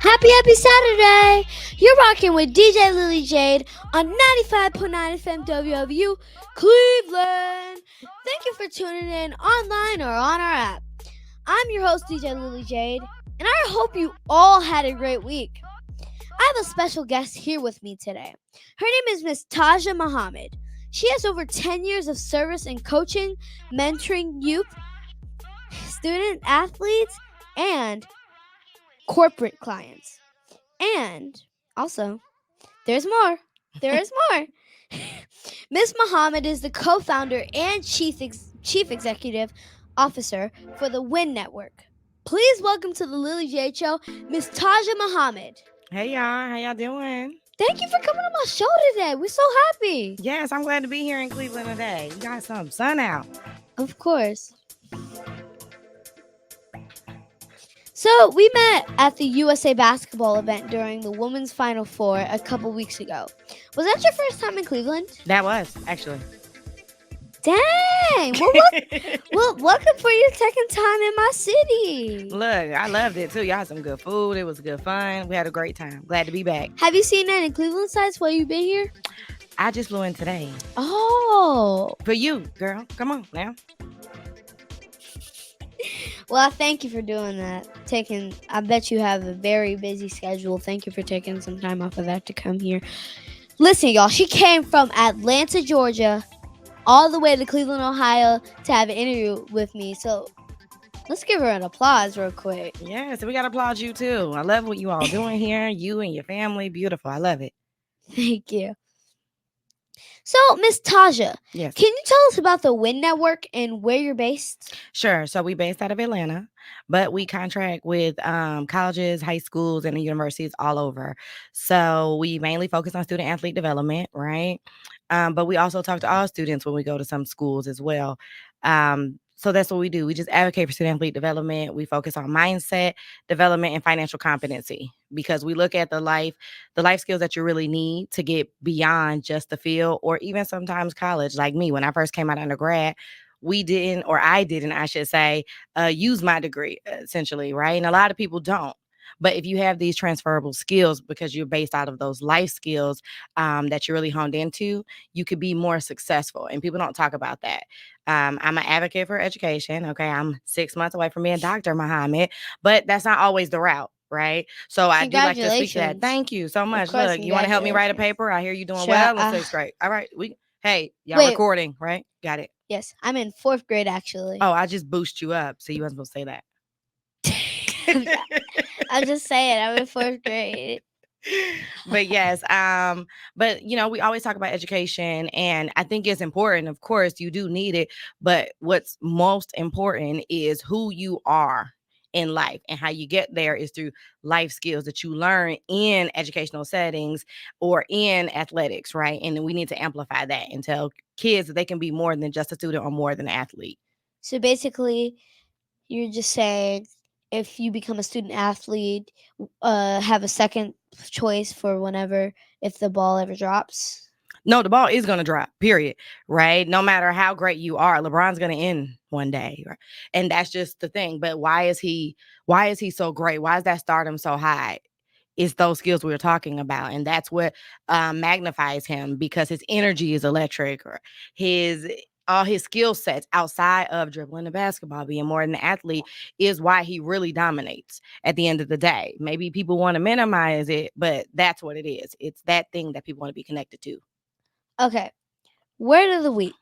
Happy Saturday! You're rocking with DJ Lily Jade on 95.9 FM WW Cleveland. Thank you for tuning in online or on our app. I'm your host, DJ Lily Jade, and I hope you all had a great week. I have a special guest here with me today. Her name is Miss Taja Muhammad. She has over 10 years of service in coaching, mentoring youth, student athletes, and corporate clients. And also, there's more. There is more. Miss Muhammad is the co-founder and chief executive officer for the WINN network. Please welcome to the Lily J Show, Miss Taja Muhammad. Hey y'all, how y'all doing? Thank you for coming on my show today. We're so happy. Yes, I'm glad to be here in Cleveland today. We got some sun out. Of course. So we met at the USA basketball event during the Women's Final Four a couple weeks ago. Was that your first time in Cleveland? That was, actually. Dang! Well, welcome for your second time in my city. Look, I loved it too. Y'all had some good food. It was good fun. We had a great time. Glad to be back. Have you seen any Cleveland sites while you've been here? I just flew in today. Oh. For you, girl. Come on now. Well, thank you for doing that. I bet you have a very busy schedule. Thank you for taking some time off of that to come here. Listen, y'all, she came from Atlanta, Georgia, all the way to Cleveland, Ohio to have an interview with me. So let's give her an applause real quick. Yeah, so we got to applaud you too. I love what you all doing here. You and your family. Beautiful. I love it. Thank you. So, Miss Taja, yes. Can you tell us about the WINN network and where you're based? Sure. So we based out of Atlanta, but we contract with colleges, high schools, and universities all over. So we mainly focus on student athlete development, right? But we also talk to all students when we go to some schools as well. So that's what we do. We just advocate for student athlete development. We focus on mindset development and financial competency because we look at the life skills that you really need to get beyond just the field or even sometimes college. Like me, when I first came out undergrad, I didn't, I should say, use my degree essentially, right? And a lot of people don't. But if you have these transferable skills because you're based out of those life skills that you're really honed into, you could be more successful. And people don't talk about that. I'm an advocate for education. Okay. I'm 6 months away from being a doctor, Muhammad, but that's not always the route. Right. So I do like to speak to that. Thank you so much. Look, you want to help me write a paper? I hear you doing well. Let's say great. All right. Hey, y'all recording, right? Got it. Yes. I'm in 4th grade, actually. Oh, I just boost you up. So you wasn't supposed to say that. I'm just saying, I'm in 4th grade. But yes, but we always talk about education, and I think it's important. Of course, you do need it, but what's most important is who you are in life, and how you get there is through life skills that you learn in educational settings or in athletics, right? And we need to amplify that and tell kids that they can be more than just a student or more than an athlete. So basically, you're just saying if you become a student athlete, have a second choice for whenever, if the ball ever drops? No, the ball is going to drop, period, right? No matter how great you are, LeBron's going to end one day. Right? And that's just the thing. But why is he so great? Why is that stardom so high? It's those skills we were talking about. And that's what magnifies him, because his energy is electric, or all his skill sets outside of dribbling the basketball, being more than an athlete, is why he really dominates at the end of the day. Maybe people want to minimize it, but that's what it is. It's that thing that people want to be connected to. Okay. Word of the week.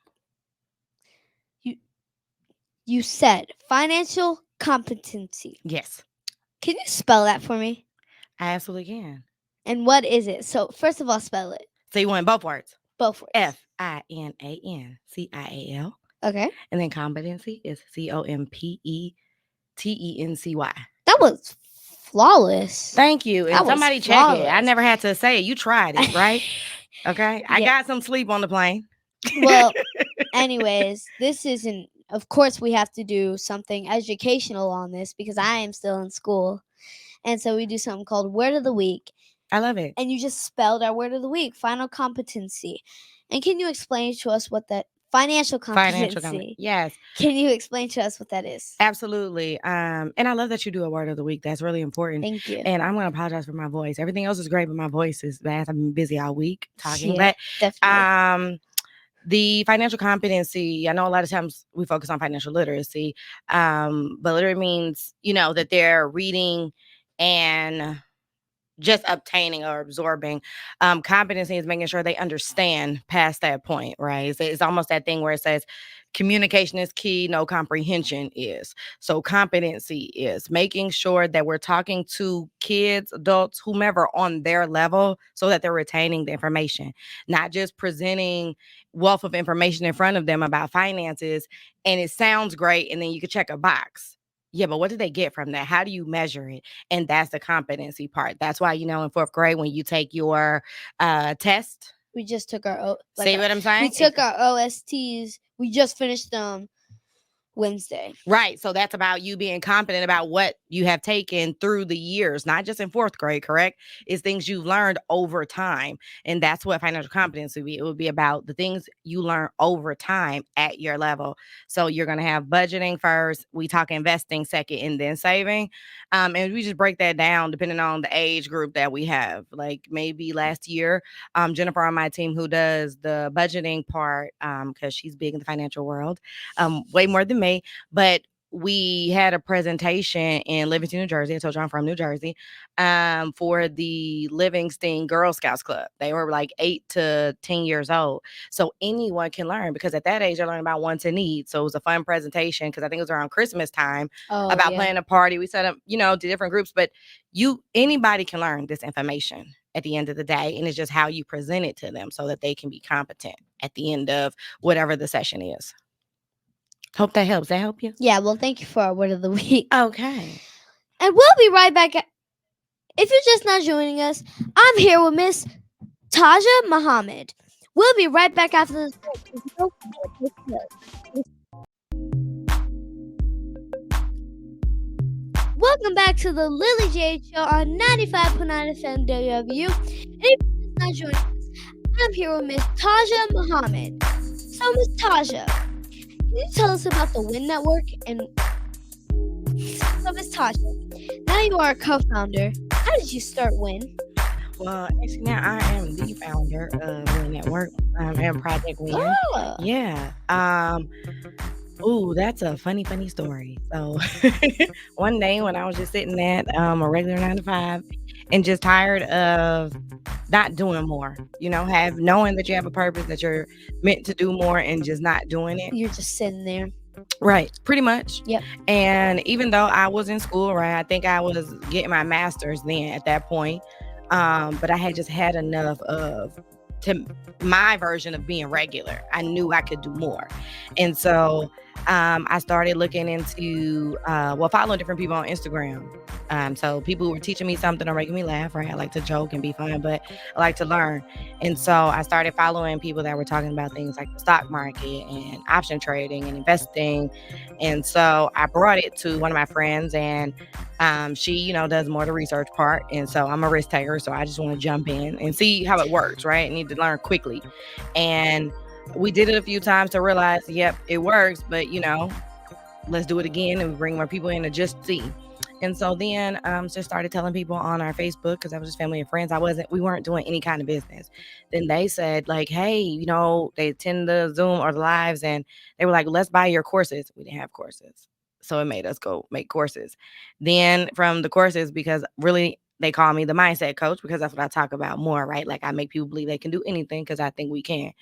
You said financial competency. Yes. Can you spell that for me? I absolutely can. And what is it? So first of all, spell it. So you want both words? Both words. FINANCIAL. Okay. And then competency is COMPETENCY. That was flawless. Thank you. And somebody check it. I never had to say it. You tried it, right? Okay. I got some sleep on the plane. Well, anyways, this isn't. Of course, we have to do something educational on this because I am still in school. And so we do something called Word of the Week. I love it. And you just spelled our Word of the Week, final competency. And can you explain to us what that Financial Financial competence. competency. Yes. Can you explain to us what that is? Absolutely. And I love that you do a word of the week. That's really important. Thank you. And I'm going to apologize for my voice. Everything else is great, but my voice is bad. I've been busy all week talking. Yeah, But definitely. the financial competency, I know a lot of times we focus on financial literacy, but literally means, that they're reading and just obtaining or absorbing. Competency is making sure they understand past that point, right? It's almost that thing where it says communication is key, no comprehension is. So competency is making sure that we're talking to kids, adults, whomever on their level so that they're retaining the information, not just presenting wealth of information in front of them about finances and it sounds great and then you could check a box. Yeah, but what did they get from that? How do you measure it? And that's the competency part. That's why, in fourth grade, when you take your test, We just took our see what I'm saying? we took our OSTs. We just finished them Wednesday. Right. So that's about you being confident about what you have taken through the years, not just in fourth grade, correct? It's things you've learned over time. And that's what financial competence would be. It would be about the things you learn over time at your level. So you're going to have budgeting first. We talk investing second and then saving. And we just break that down depending on the age group that we have. Like maybe last year, Jennifer on my team who does the budgeting part, because she's big in the financial world, way more than me, but we had a presentation in Livingston, New Jersey. I told you I'm from New Jersey, for the Livingston Girl Scouts Club. They were like 8 to 10 years old. So anyone can learn because at that age, they're learning about wants and needs. So it was a fun presentation because I think it was around Christmas time about planning a party. We set up, to different groups, but anybody can learn this information at the end of the day. And it's just how you present it to them so that they can be competent at the end of whatever the session is. Hope that helps. That help you? Yeah, well, thank you for our word of the week. Okay. And we'll be right back. If you're just not joining us, I'm here with Miss Taja Muhammad. We'll be right back after this. Welcome back to the Lily Jade Show on 95.9 FM WW. And if you're just not joining us, I'm here with Miss Taja Muhammad. So, Miss Taja, can you tell us about the WINN Network? And so, Miss Taja, now you are a co-founder. How did you start WINN? Well, actually, now I am the founder of WINN Network and Project WINN. Oh. Yeah. Ooh, that's a funny story. So one day when I was just sitting at a regular 9 to 5 and just tired of not doing more, knowing that you have a purpose, that you're meant to do more and just not doing it. You're just sitting there. Right, pretty much. Yep. And even though I was in school, right, I think I was getting my master's then at that point. But I had just had enough of my version of being regular. I knew I could do more. And so I started looking into, following different people on Instagram. So people who were teaching me something or making me laugh, right? I like to joke and be fun, but I like to learn. And so I started following people that were talking about things like the stock market and option trading and investing. And so I brought it to one of my friends and she, does more of the research part. And so I'm a risk taker. So I just want to jump in and see how it works, right? I need to learn quickly. And we did it a few times to realize, yep, it works, but let's do it again and bring more people in to just see. And so then just started telling people on our Facebook, because I was just family and friends. We weren't doing any kind of business. Then they said like, hey, they attend the Zoom or the lives and they were like, let's buy your courses. We didn't have courses. So it made us go make courses. Then from the courses, because really they call me the mindset coach because that's what I talk about more, right? Like I make people believe they can do anything because I think we can.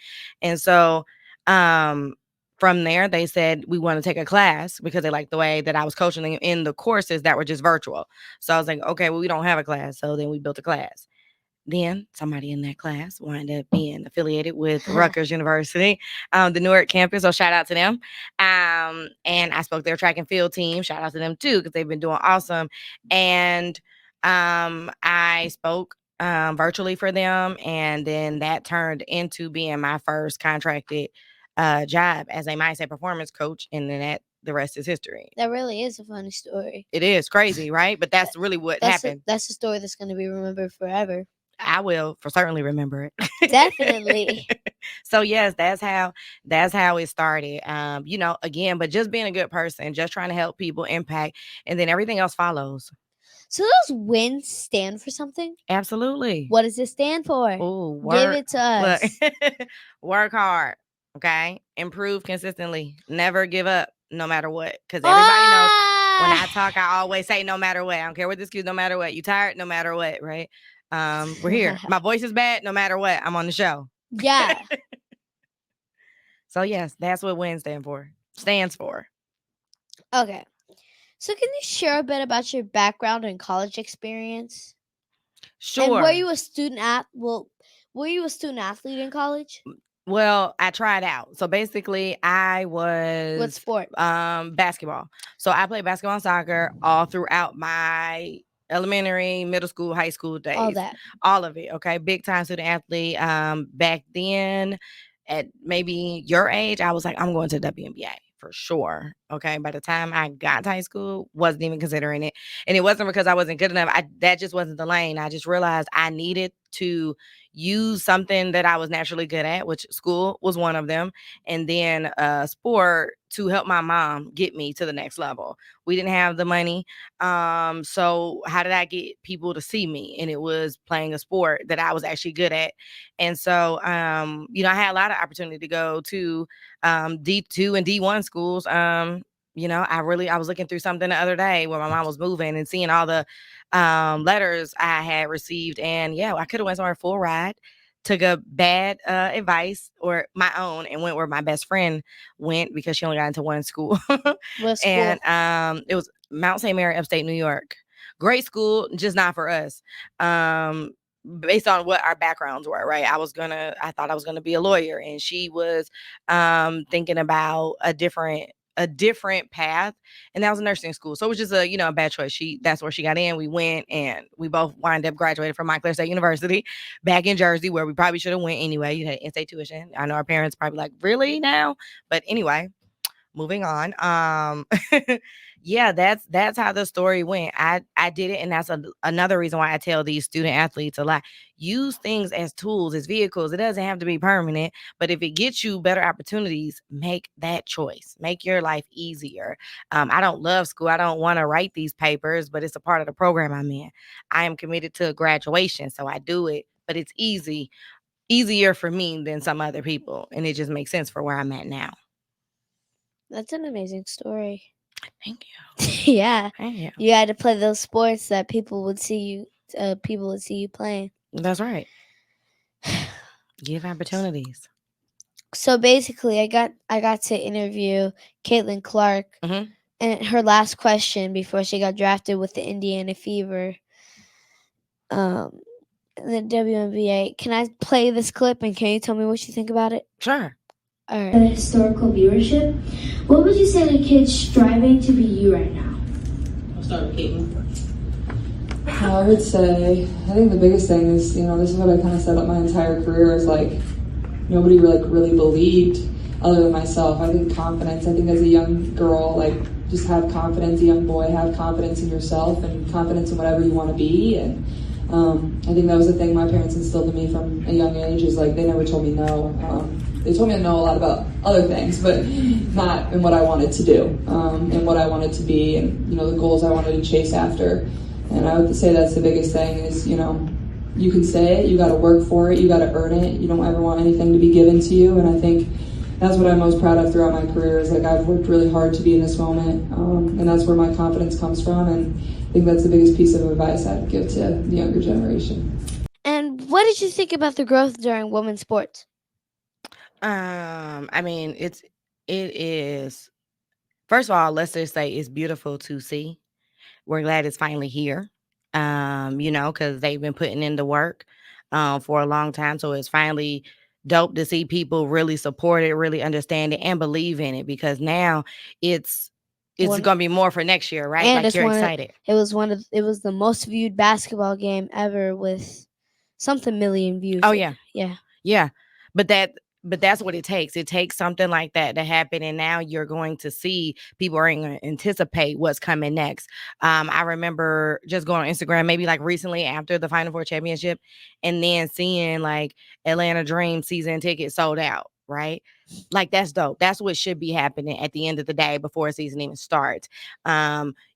And so from there, they said we want to take a class because they liked the way that I was coaching them in the courses that were just virtual. So I was like, okay, well, we don't have a class. So then we built a class. Then somebody in that class wound up being affiliated with Rutgers University, the Newark campus. So shout out to them. And I spoke their track and field team. Shout out to them too, because they've been doing awesome. And I spoke virtually for them. And then that turned into being my first contracted job as a mindset performance coach. And then the rest is history. That really is a funny story. It is crazy, right? But that's really what happened. That's a story that's going to be remembered forever. I will for certainly remember Definitely. it. So yes, that's how it started. Again, but just being a good person, just trying to help people, impact, and then everything else follows. So those wins stand for something? Absolutely. What does it stand for? Oh, Give work. it to Look, us. work hard. Okay, improve consistently. Never give up, no matter what. Because everybody knows when I talk, I always say, no matter what. I don't care what the excuse, no matter what. You tired, no matter what, right? We're here. My voice is bad, no matter what. I'm on the show. Yeah. So yes, that's what WIN stands for. Okay. So can you share a bit about your background and college experience? And Sure. were you a student athlete in college? Well, I tried out. So basically, I What was sport? basketball. So I played basketball and soccer all throughout my elementary, middle school, high school All days. that. All of it. Okay, big time student athlete. Back then, at maybe your age, I was like, I'm going to the WNBA for sure. Okay, by the time I got to high school, wasn't even considering it, and it wasn't because I wasn't good enough. That just wasn't the lane. I just realized I needed to use something that I was naturally good at, which school was one of them, and then sport to help my mom get me to the next level. We didn't have the money. So how did I get people to see me? And it was playing a sport that I was actually good at. And so, I had a lot of opportunity to go to D2 and D1 schools. I was looking through something the other day where my mom was moving and seeing all the letters I had received. And yeah, I could have went somewhere full ride, took a bad advice or my own and went where my best friend went because she only got into one school. What school? And it was Mount St. Mary, upstate New York. Great school, just not for us. Based on what our backgrounds were, right? I thought I was gonna be a lawyer, and she was thinking about a different path, and that was a nursing school. So it was just a bad choice. That's where she got in. We went, and we both wind up graduated from Montclair State University back in Jersey, where we probably should have went anyway. You had in-state tuition. I know our parents probably like, really now, but anyway, moving on. Yeah, that's how the story went. I did it, and that's another reason why I tell these student athletes a lot. Use things as tools, as vehicles. It doesn't have to be permanent, but if it gets you better opportunities, make that choice. Make your life easier. I don't love school. I don't want to write these papers, but it's a part of the program I'm in. I am committed to graduation, so I do it. But it's easier for me than some other people, and it just makes sense for where I'm at now. That's an amazing story. Thank you. Yeah. Thank you. You had to play those sports that people would see you playing. That's right. Give opportunities. So basically, I got to interview Caitlin Clark, Mhm. and her last question before she got drafted with the Indiana Fever, in the WNBA. Can I play this clip and can you tell me what you think about it? Sure. All right. Historical viewership. What would you say to kids striving to be you right now? I'll start with Caitlin. I would say, I think the biggest thing is, this is what I kind of said up my entire career is like, nobody really believed other than myself. I think confidence, I think as a young girl, like just have confidence, a young boy, have confidence in yourself and confidence in whatever you want to be. And I think that was the thing my parents instilled in me from a young age is like, they never told me no. They told me to know a lot about other things, but not in what I wanted to do, and what I wanted to be and, the goals I wanted to chase after. And I would say that's the biggest thing is, you can say it, you got to work for it, you got to earn it. You don't ever want anything to be given to you. And I think that's what I'm most proud of throughout my career is like I've worked really hard to be in this moment, and that's where my confidence comes from. And I think that's the biggest piece of advice I'd give to the younger generation. And what did you think about the growth during women's sports? I mean, it is. First of all, let's just say it's beautiful to see. We're glad it's finally here. Because they've been putting in the work for a long time. So it's finally dope to see people really support it, really understand it, and believe in it. Because now it's One- gonna be more for next year, right? And Like it's you're one of- excited. It was the most viewed basketball game ever with something million views. Oh yeah. Yeah. Yeah. But But that's what it takes. It takes something like that to happen, and now you're going to see people are going to anticipate what's coming next. I remember just going on Instagram, maybe like recently after the Final Four championship, and then seeing like Atlanta Dream season tickets sold out. Right, like that's dope. That's what should be happening at the end of the day before a season even starts.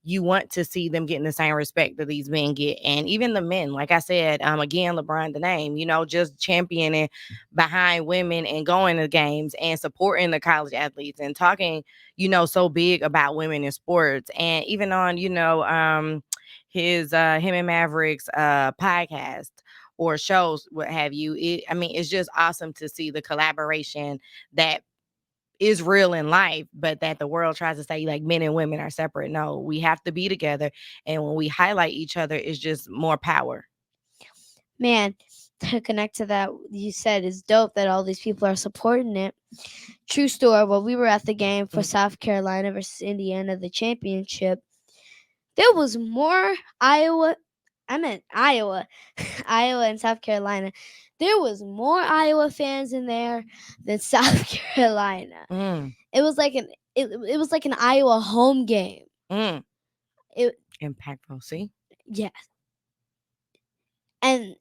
You want to see them getting the same respect that these men get, and even the men. Like I said, again, LeBron, the name, just championing behind women and going to games and supporting the college athletes and talking, so big about women in sports. And even on, his him and Mavericks podcast or shows, what have you. It's just awesome to see the collaboration that is real in life, but that the world tries to say like men and women are separate. No, we have to be together. And when we highlight each other, it's just more power. Man, to connect to that, you said is dope that all these people are supporting it. True story. While we were at the game for South Carolina versus Indiana, the championship, there was more Iowa Iowa and South Carolina. There was more Iowa fans in there than South Carolina. It was like an Iowa home game. Impactful. See? Yes. And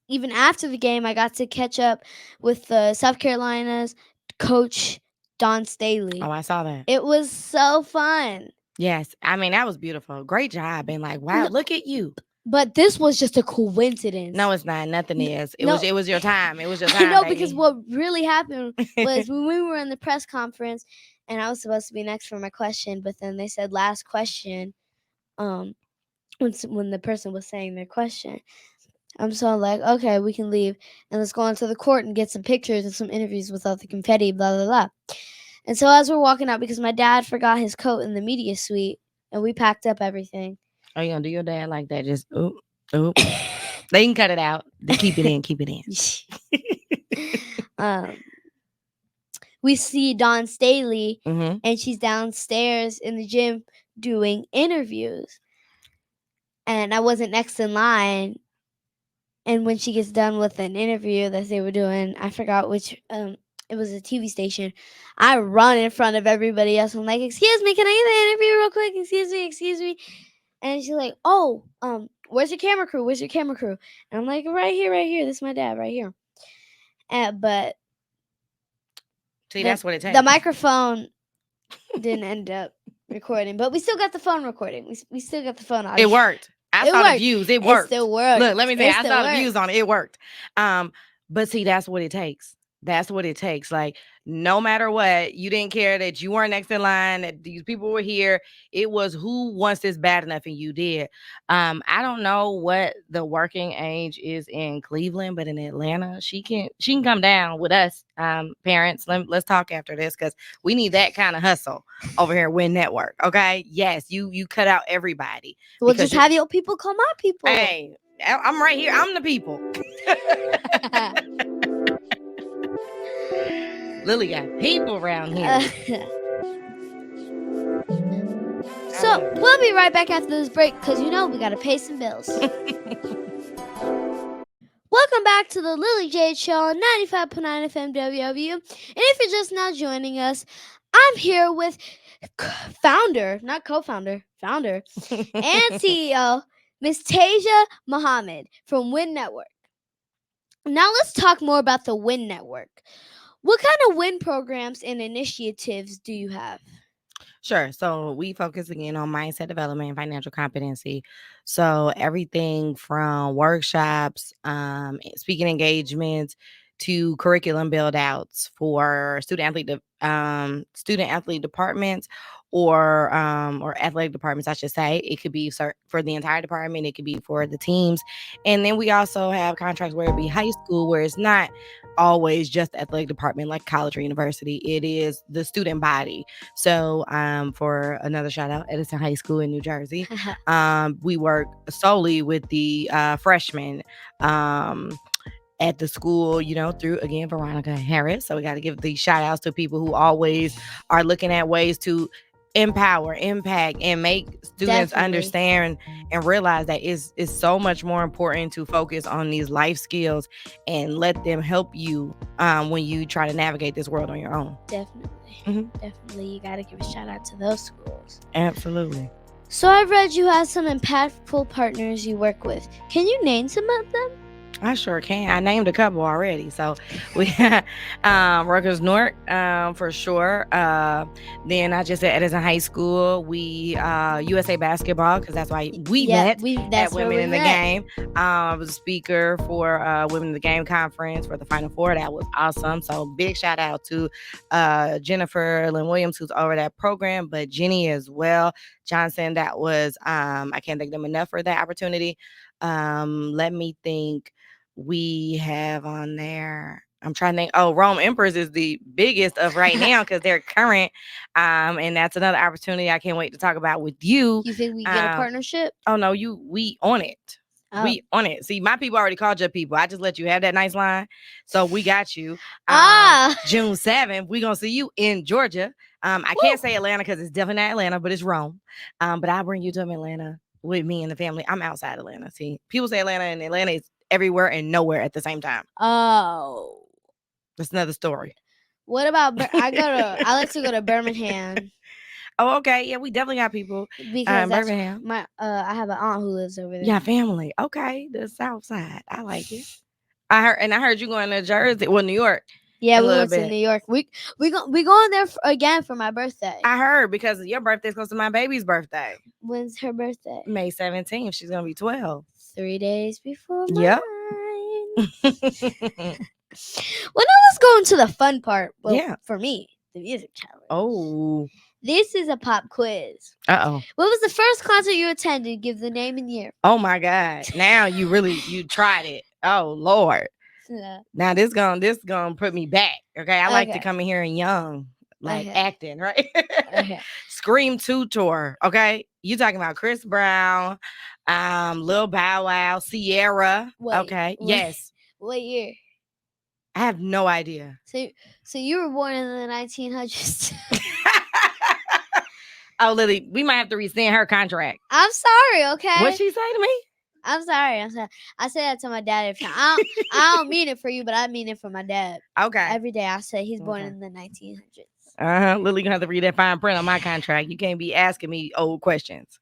even after the game, I got to catch up with the South Carolina's coach, Don Staley. Oh, I saw that. It was so fun. Yes. That was beautiful. Great job. And like, wow, look at you. But this was just a coincidence. No, it's not. Nothing is. It was your time. It was your time. I know, because what really happened was when we were in the press conference and I was supposed to be next for my question, but then they said last question when the person was saying their question. I'm so like, okay, we can leave and let's go onto the court and get some pictures and some interviews with all the confetti, blah, blah, blah. And so as we're walking out, because my dad forgot his coat in the media suite and we packed up everything. Oh, you gonna do your dad like that? Just, oop. They can cut it out. They keep it in. We see Dawn Staley and she's downstairs in the gym doing interviews. And I wasn't next in line. And when she gets done with an interview that they were doing, I forgot which, it was a TV station. I run in front of everybody else. I'm like, excuse me, can I get the interview real quick? Excuse me. And she's like, oh, where's your camera crew? And I'm like, right here. This is my dad right here. But see, that's what it takes. The microphone didn't end up recording, but we still got the phone recording. We still got the phone audio. It worked. I saw the views. It worked. It still worked. Look, let me say, I saw the views on it. It worked. But see, that's what it takes. That's what it takes. Like, no matter what, you didn't care that you weren't next in line, that these people were here. It was who wants this bad enough, and you did. I don't know what the working age is in Cleveland, but in Atlanta, she can come down with us, parents. Let's talk after this, because we need that kind of hustle over here at WINN Network. Okay? Yes, you cut out everybody. Well, just have your people call my people. Hey, I'm right here. I'm the people. Lily got people around here. So we'll be right back after this break, because we got to pay some bills. Welcome back to the Lily Jade Show on 95.9 FM WW. And if you're just now joining us, I'm here with founder and CEO, Miss Tasia Muhammad from WINN Network. Now let's talk more about the WINN Network. What kind of WINN programs and initiatives do you have? Sure. So we focus again on mindset development and financial competency. So everything from workshops, speaking engagements, to curriculum build outs for student athlete departments or athletic departments, I should say. It could be for the entire department. It could be for the teams. And then we also have contracts where it be high school, where it's not always just the athletic department like college or university. It is the student body. So for another shout out, Edison High School in New Jersey, we work solely with the freshmen at the school, through, again, Veronica Harris. So we got to give these shout outs to people who always are looking at ways to empower, impact, and make students Definitely. understand and realize that it's so much more important to focus on these life skills and let them help you when you try to navigate this world on your own. Definitely. Mhm. Definitely. You got to give a shout out to those schools. Absolutely. So I've read you have some impactful partners you work with. Can you name some of them? I sure can. I named a couple already. So we Rutgers Newark for sure. Then I just said Edison High School. We USA Basketball, because that's why we met That's at where Women we in the met. Game. I was a speaker for Women in the Game conference for the Final Four. That was awesome. So big shout out to Jennifer Lynn Williams, who's over that program, but Jenny as well. Johnson, that was I can't thank them enough for that opportunity. Let me think. We have on there, I'm trying to think. Oh, Rome Empress is the biggest of right now because they're current. And that's another opportunity I can't wait to talk about with you. You think we get a partnership? Oh no, we on it. Oh. We on it. See, my people already called your people. I just let you have that nice line. So we got you. June 7th, we're gonna see you in Georgia. I can't say Atlanta because it's definitely not Atlanta, but it's Rome. But I'll bring you to Atlanta with me and the family. I'm outside Atlanta. See, people say Atlanta, and Atlanta is everywhere and nowhere at the same time. Oh. That's another story. What about I like to go to Birmingham. Oh, okay. Yeah, we definitely got people. Because that's Birmingham. I have an aunt who lives over there. Yeah, family. Okay, the South Side. I like it. I heard you going to Jersey, well, New York. Yeah, we went to New York. We going there again for my birthday. I heard because your birthday's close to my baby's birthday. When's her birthday? May 17th. She's gonna be 12. 3 days before mine. Yep. Well, now let's go into the fun part. Well, Yeah. For me, the music challenge. Oh. This is a pop quiz. Uh-oh. What was the first concert you attended? Give the name and year. Oh my God. Now you tried it. Oh Lord. Yeah. Now this gonna put me back. Okay. I like to Okay. come in here and young. Like Okay. acting, right? Okay. Scream 2 tour. Okay. You talking about Chris Brown, Lil Bow Wow, Sierra. Okay. Yes. What year? I have no idea. So you were born in the 1900s. Oh, Lily, we might have to rescind her contract. I'm sorry, okay? What'd she say to me? I'm sorry. I say that to my dad every time. I don't mean it for you, but I mean it for my dad. Okay. Every day I say he's born in the 1900s. Lily gonna have to read that fine print on my contract. You can't be asking me old questions.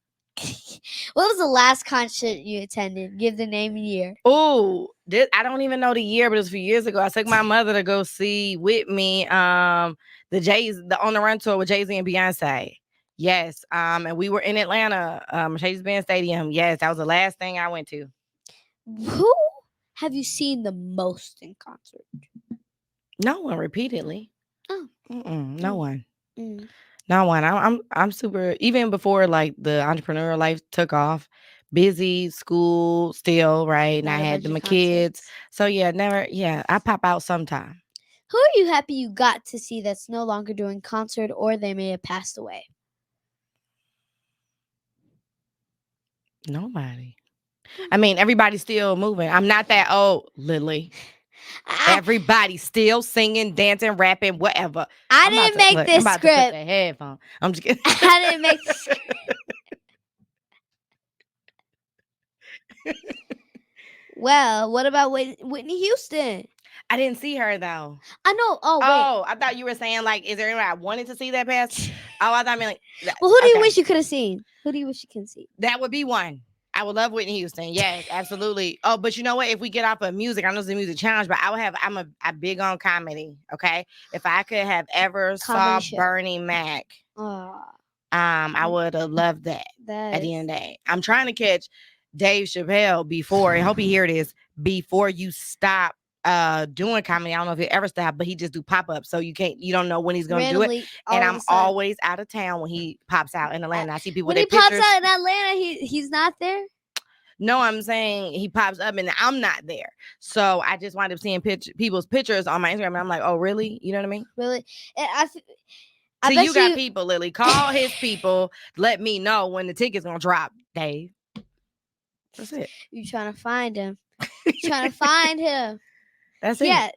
What was the last concert you attended? Give the name and year. Oh, I don't even know the year, but it was a few years ago. I took my mother to go see with me the On the Run tour with Jay-Z and Beyonce. Yes. And we were in Atlanta, Mercedes-Benz Stadium. Yes, that was the last thing I went to. Who have you seen the most in concert? No one repeatedly. Oh. No one. Mm. No one. I'm super, even before like the entrepreneurial life took off, busy, school still, right? And I had my kids. So yeah, never, I pop out sometime. Who are you happy you got to see that's no longer doing concert or they may have passed away? Nobody. I mean, everybody's still moving. I'm not that old, Lily. Everybody's still singing, dancing, rapping, whatever. I didn't make this I'm about script. To put the headphone. I'm just kidding. I didn't make the script. Well, what about Whitney Houston? I didn't see her though. I know. Oh, wait. Oh, I thought you were saying like, is there anybody I wanted to see that pass? Oh, I thought I meant like. Well, who do you wish you could have seen? Who do you wish you could see? That would be one. I would love Whitney Houston. Yes, absolutely. Oh, but you know what? If we get off of music, I know it's a music challenge, but I'm a big on comedy. Okay. If I could have ever saw Bernie Mac, I would have loved that at the end of the day. I'm trying to catch Dave Chappelle before, and hope you hear this, before you stop doing comedy. I don't know if it ever stopped, but he just do pop-ups, so you don't know when he's gonna do it. And I'm always out of town when he pops out in Atlanta. I see people when with he their pops pictures. out in Atlanta, he's not there. No, I'm saying he pops up and I'm not there. So I just wind up seeing people's pictures on my Instagram, and I'm like, oh, really? You know what I mean? Really? So you got people, Lily. Call his people. Let me know when the ticket's gonna drop, Dave. That's it. You trying to find him? Trying to find him? That's it. Yeah.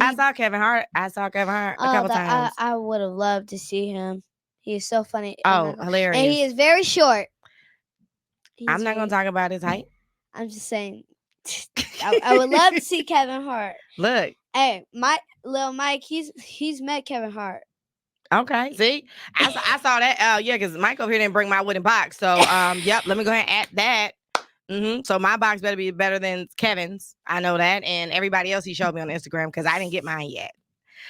I saw Kevin Hart. A couple times. I would have loved to see him. He is so funny. Oh, And hilarious. he is very short. I'm not going to talk about his height. I'm just saying. I would love to see Kevin Hart. Look. Hey, Lil Mike, he's met Kevin Hart. Okay. See, I saw that. Yeah, because Mike over here didn't bring my wooden box. So, yep. Let me go ahead and add that. So my box better be better than Kevin's. I know that, and everybody else he showed me on Instagram because I didn't get mine yet.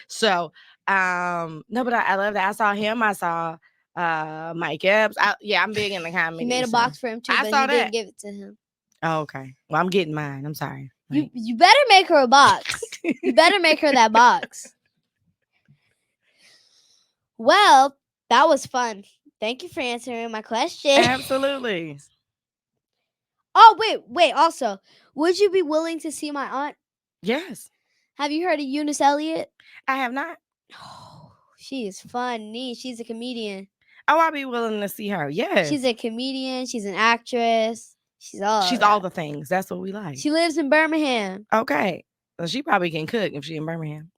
So, no, but I love that. I saw him. I saw Mike Epps. I'm big in the comedy. He made a box for him too, but he didn't give it to him. Oh, okay. Well, I'm getting mine. I'm sorry. You better make her a box. You better make her that box. Well, that was fun. Thank you for answering my question. Absolutely. Oh, wait. Also, would you be willing to see my aunt? Yes. Have you heard of Eunice Elliott? I have not. Oh, she is funny. She's a comedian. Oh, I'll be willing to see her. Yes. She's a comedian. She's an actress. She's all the things. That's what we like. She lives in Birmingham. Okay. Well, she probably can cook if she's in Birmingham.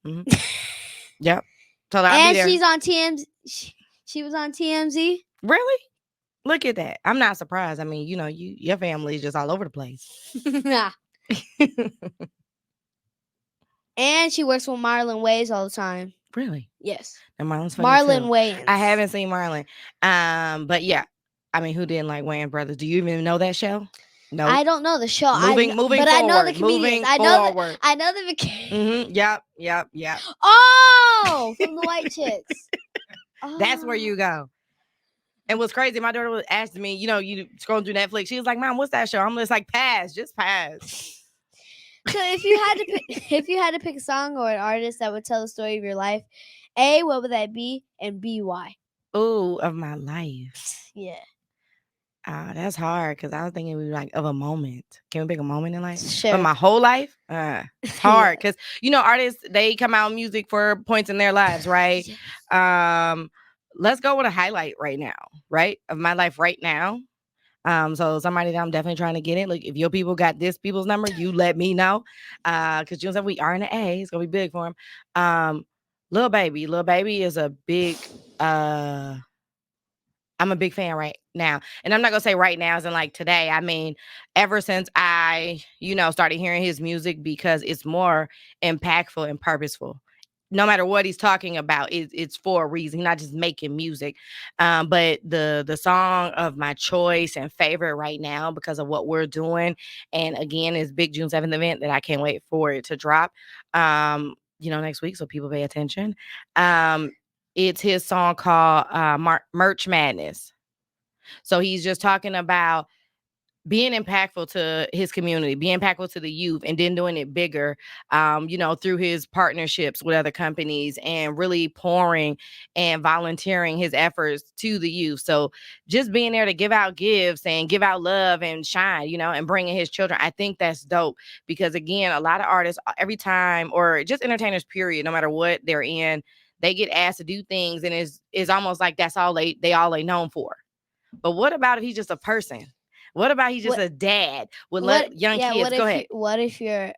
Yep. So I'll and be there. She's on TMZ. She was on TMZ. Really? Look at that. I'm not surprised. I mean, your family is just all over the place. And she works with Marlon Wayans all the time. Really? Yes. And Marlon's funny Marlon too. Wayans. I haven't seen Marlon. But yeah. I mean, who didn't like Wayans Brothers? Do you even know that show? No. I don't know the show. Moving but forward. I know the comedians. I know the Yep. Oh, from the White Chicks. That's where you go. And what's crazy, my daughter was asking me, you scrolling through Netflix. She was like, "Mom, what's that show?" I'm just like, "Pass, just pass." So if you had to pick a song or an artist that would tell the story of your life, A, what would that be? And B, why? Ooh, of my life. Yeah. That's hard because I was thinking we were like of a moment. Can we pick a moment in life? Sure. But my whole life, it's hard because artists, they come out with music for points in their lives, right? Yes. Let's go with a highlight right now, right? Of my life right now. So somebody that I'm definitely trying to get in. Like if your people got this people's number, you let me know. Because you know we are in the A. It's gonna be big for him. Lil Baby is a big I'm a big fan right now. And I'm not going to say right now as in like today. I mean, ever since I, started hearing his music because it's more impactful and purposeful. No matter what he's talking about, it's for a reason. He's not just making music. But the song of my choice and favorite right now because of what we're doing. And again, it's big June 7th event that I can't wait for it to drop, next week. So people pay attention. It's his song called Merch Madness. So he's just talking about being impactful to his community, being impactful to the youth, and then doing it bigger, through his partnerships with other companies and really pouring and volunteering his efforts to the youth. So just being there to give out gifts and give out love and shine, and bringing his children. I think that's dope because, again, a lot of artists every time, or just entertainers, period, no matter what they're in, they get asked to do things and it's almost like that's all they known for. But what about if he's just a person? What about he's just a dad with young kids? Go ahead. What if you're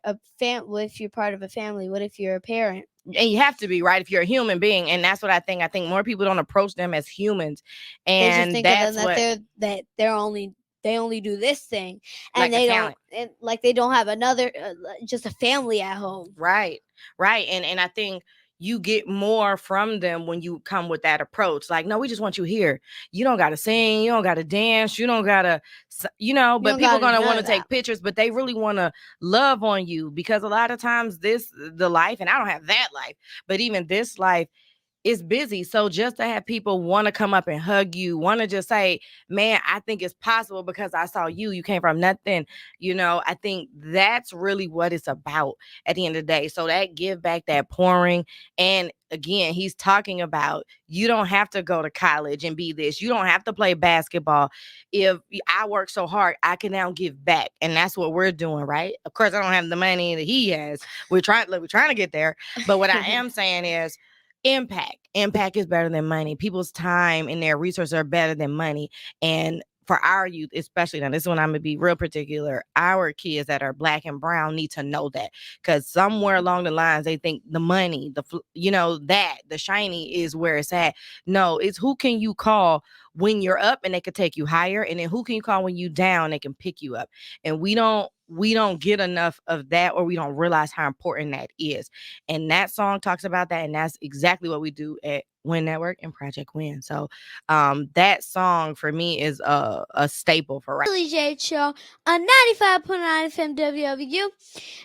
what if you're part of a family? What if you're a parent? And you have to be, right, if you're a human being. And that's what I think. I think more people don't approach them as humans. And they just think that's of them that they only do this thing, and like they don't have another just a family at home. Right. And I think you get more from them when you come with that approach. Like, no, we just want you here. You don't got to sing. You don't got to dance. You don't got to, but people are going to want to take pictures, but they really want to love on you because a lot of times the life, and I don't have that life, but even this life, it's busy. So just to have people want to come up and hug you, want to just say, man, I think it's possible because I saw you. You came from nothing. I think that's really what it's about at the end of the day. So that give back, that pouring. And again, he's talking about you don't have to go to college and be this. You don't have to play basketball. If I work so hard, I can now give back. And that's what we're doing, right? Of course, I don't have the money that he has. We're trying to get there. But what I am saying is, impact is better than money. People's time and their resources are better than money. And for our youth, especially now, this is when I'm gonna be real particular. Our kids that are black and brown need to know that, because somewhere along the lines they think the money, that the shiny is where it's at. No, it's who can you call when you're up and they can take you higher, and then who can you call when you down, they can pick you up. And we don't get enough of that, or we don't realize how important that is. And that song talks about that, and that's exactly what we do at WINN Network and Project WINN. So that song for me is a staple for right. Lily Jade Show on 95.9 FM WWU. And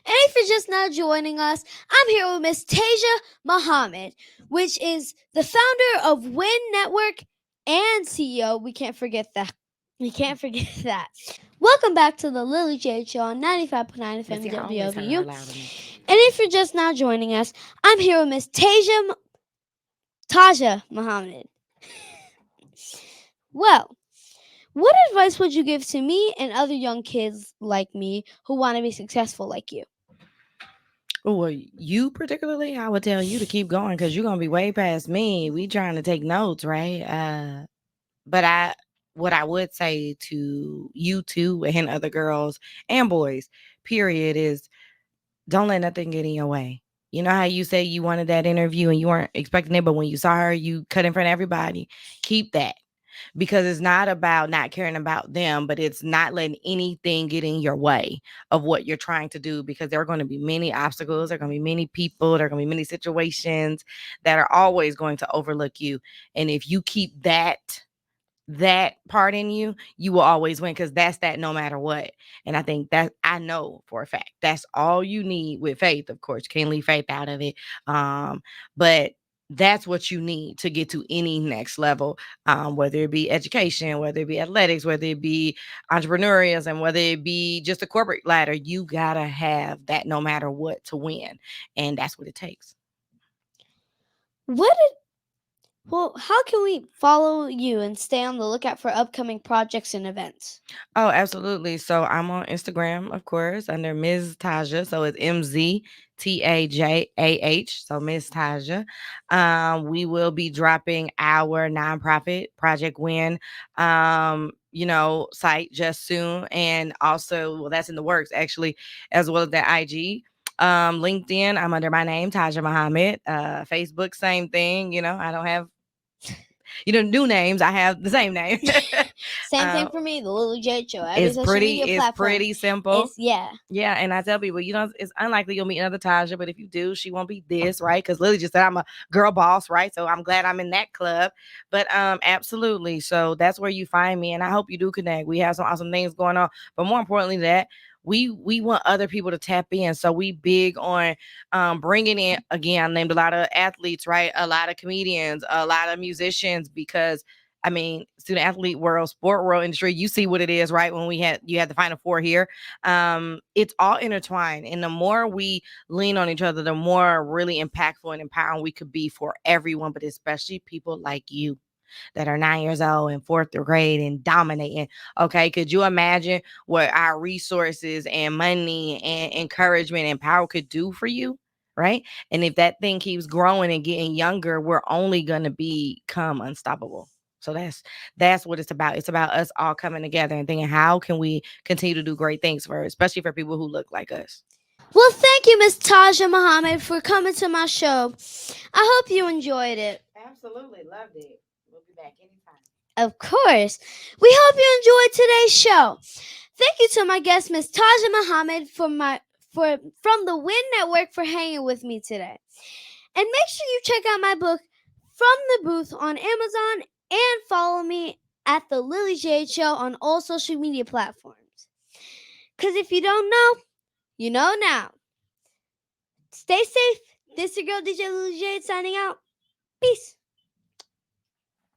if you're just now joining us, I'm here with Miss Tasia Muhammad, which is the founder of WINN Network and CEO. We can't forget that. Welcome back to the Lily Jade Show on 95.9 Let's FM see, I always heard her WWU. loud enough. And if you're just now joining us, I'm here with Miss Taja Muhammad. Well, what advice would you give to me and other young kids like me who want to be successful like you? Well, you particularly, I would tell you to keep going, because you're gonna be way past me. We trying to take notes, right? But what I would say to you too, and other girls and boys, period, is don't let nothing get in your way. You know how you say you wanted that interview and you weren't expecting it, but when you saw her, you cut in front of everybody. Keep that, because it's not about not caring about them, but it's not letting anything get in your way of what you're trying to do, because there are going to be many obstacles. There are going to be many people. There are going to be many situations that are always going to overlook you. And if you keep that part in you, you will always win, because that's that no matter what. And I think that, I know for a fact, that's all you need with faith. Of course, you can't leave faith out of it. But that's what you need to get to any next level, whether it be education, whether it be athletics, whether it be entrepreneurialism, whether it be just a corporate ladder. You gotta have that no matter what to win. And that's what it takes. How can we follow you and stay on the lookout for upcoming projects and events? Oh, absolutely. So I'm on Instagram, of course, under Ms. Taja. So it's MZTAJAH. So Ms. Taja. We will be dropping our nonprofit Project WINN, site just soon. And also, well, that's in the works actually, as well as the IG. LinkedIn, I'm under my name, Taja Muhammad. Facebook, same thing. I don't have new names. I have the same name. Same thing for me, the Lily Jade Show. Every It's social pretty. media It's platform. pretty simple. Yeah. And I tell people, it's unlikely you'll meet another Taja, but if you do, she won't be this, right? Because Lily just said I'm a girl boss, right? So I'm glad I'm in that club. But absolutely. So that's where you find me, and I hope you do connect. We have some awesome things going on, but more importantly, that we want other people to tap in. So we big on bringing in, again, I named a lot of athletes, right? A lot of comedians, a lot of musicians, because I mean, student athlete world, sport world industry, you see what it is, right? When you had the Final Four here, it's all intertwined. And the more we lean on each other, the more really impactful and empowering we could be for everyone, but especially people like you that are 9 years old and fourth grade and dominating. Okay. Could you imagine what our resources and money and encouragement and power could do for you? Right. And if that thing keeps growing and getting younger, we're only going to become unstoppable. So that's what it's about. It's about us all coming together and thinking, how can we continue to do great things especially for people who look like us? Well, thank you, Miss Taja Muhammad, for coming to my show. I hope you enjoyed it. Absolutely. Loved it. We'll be back anytime. Of course. We hope you enjoyed today's show. Thank you to my guest, Miss Taja Muhammad, from the WINN Network for hanging with me today. And make sure you check out my book, From the Booth, on Amazon, and follow me at the Lily Jade Show on all social media platforms. Because if you don't know, you know now. Stay safe. This is your girl, DJ Lily Jade, signing out. Peace.